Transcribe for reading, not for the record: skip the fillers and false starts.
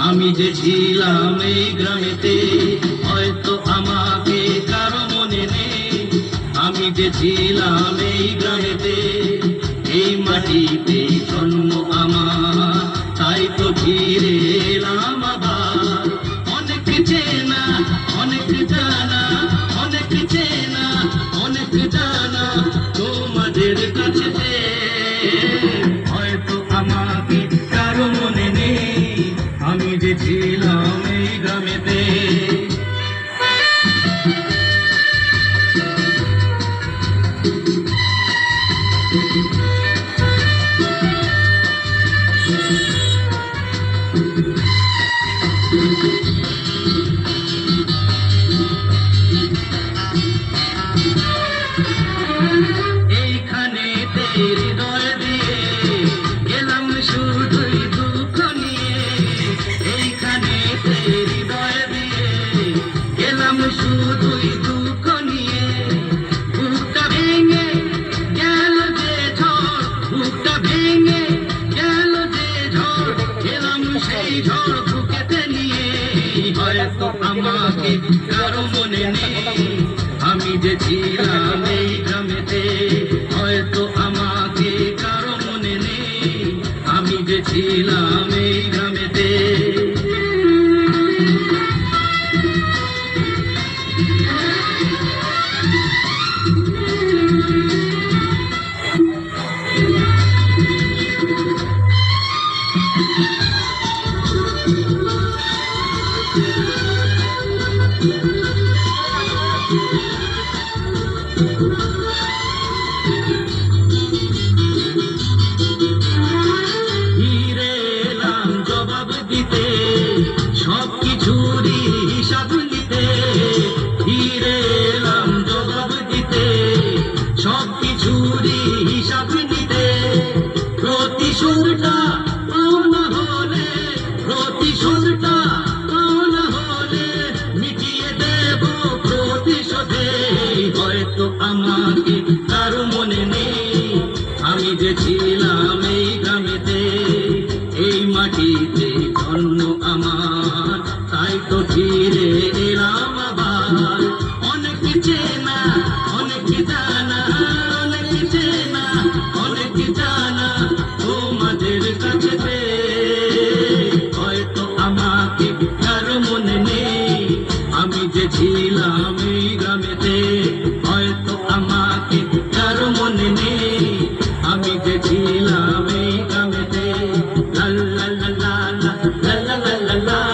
আমি যে ছিলাম এই গ্রামেতে, হয়তো আমাকে কারো মনে নেই। আমি যে ছিলাম এই গ্রামেতে, এই মাটিতে জন্ম আমার, তাই তো ফিরে এলাম আবার। অনেক চেনা, অনেক জানা, অনেক চেনা, অনেক জানা তোমাদের কাছেতে, হয়তো আমাকে কারো মনে নেই। আমি যে ছিলাম এই গ্রামেতে। এইখানে হৃদয় দিয়ে গেলাম শুধুই দুঃখ নিয়ে। এইখানে হৃদয় দিয়ে গেলাম শুধুই দুঃখ নিয়ে। বুকটা ভেঙে গেল যে ঝড়, বুকটা ভেঙে গেল যে ঝড়, গেলাম সেই ঝড় বুকেতে নিয়ে। হয়তো আমাকে কারো মনে নেই। আমি যে ছিলাম এই গ্রামেতে, হয়তো আমাকে কারো মনে নেই। আমি যে ছিলাম এই গ্রামেতে। ফিরে এলাম জবাব দিতে, সবকিছুরই হিসাব নিতে। ফিরে এলাম জবাব দিতে, সবকিছুরই হিসাব নিতে। প্রতিশোধটা পাওনা হলে, প্রতিশোধটা পাওনা হলে মিটিয়ে দেব প্রতিশোধে। হয়তো আমাকে কারো মনে নেই। আমি যে ছিলাম এই গ্রামেতে, এই মাটিতে জন্ম আমার, তাই তো ফিরে এলাম আবার। অনেক চেনা, অনেক জানা, অনেক চেনা, অনেক জানা তোমাদের কাছেতে, হয়তো আমাকে কারো মনে নেই। আমি যে ছিলাম এই গ্রামেতে, হয়তো আমাকে কারো মনে নেই। আমি যে ছিলাম এই গ্রামেতে। লা লা লা লা লা লা লা লা লা।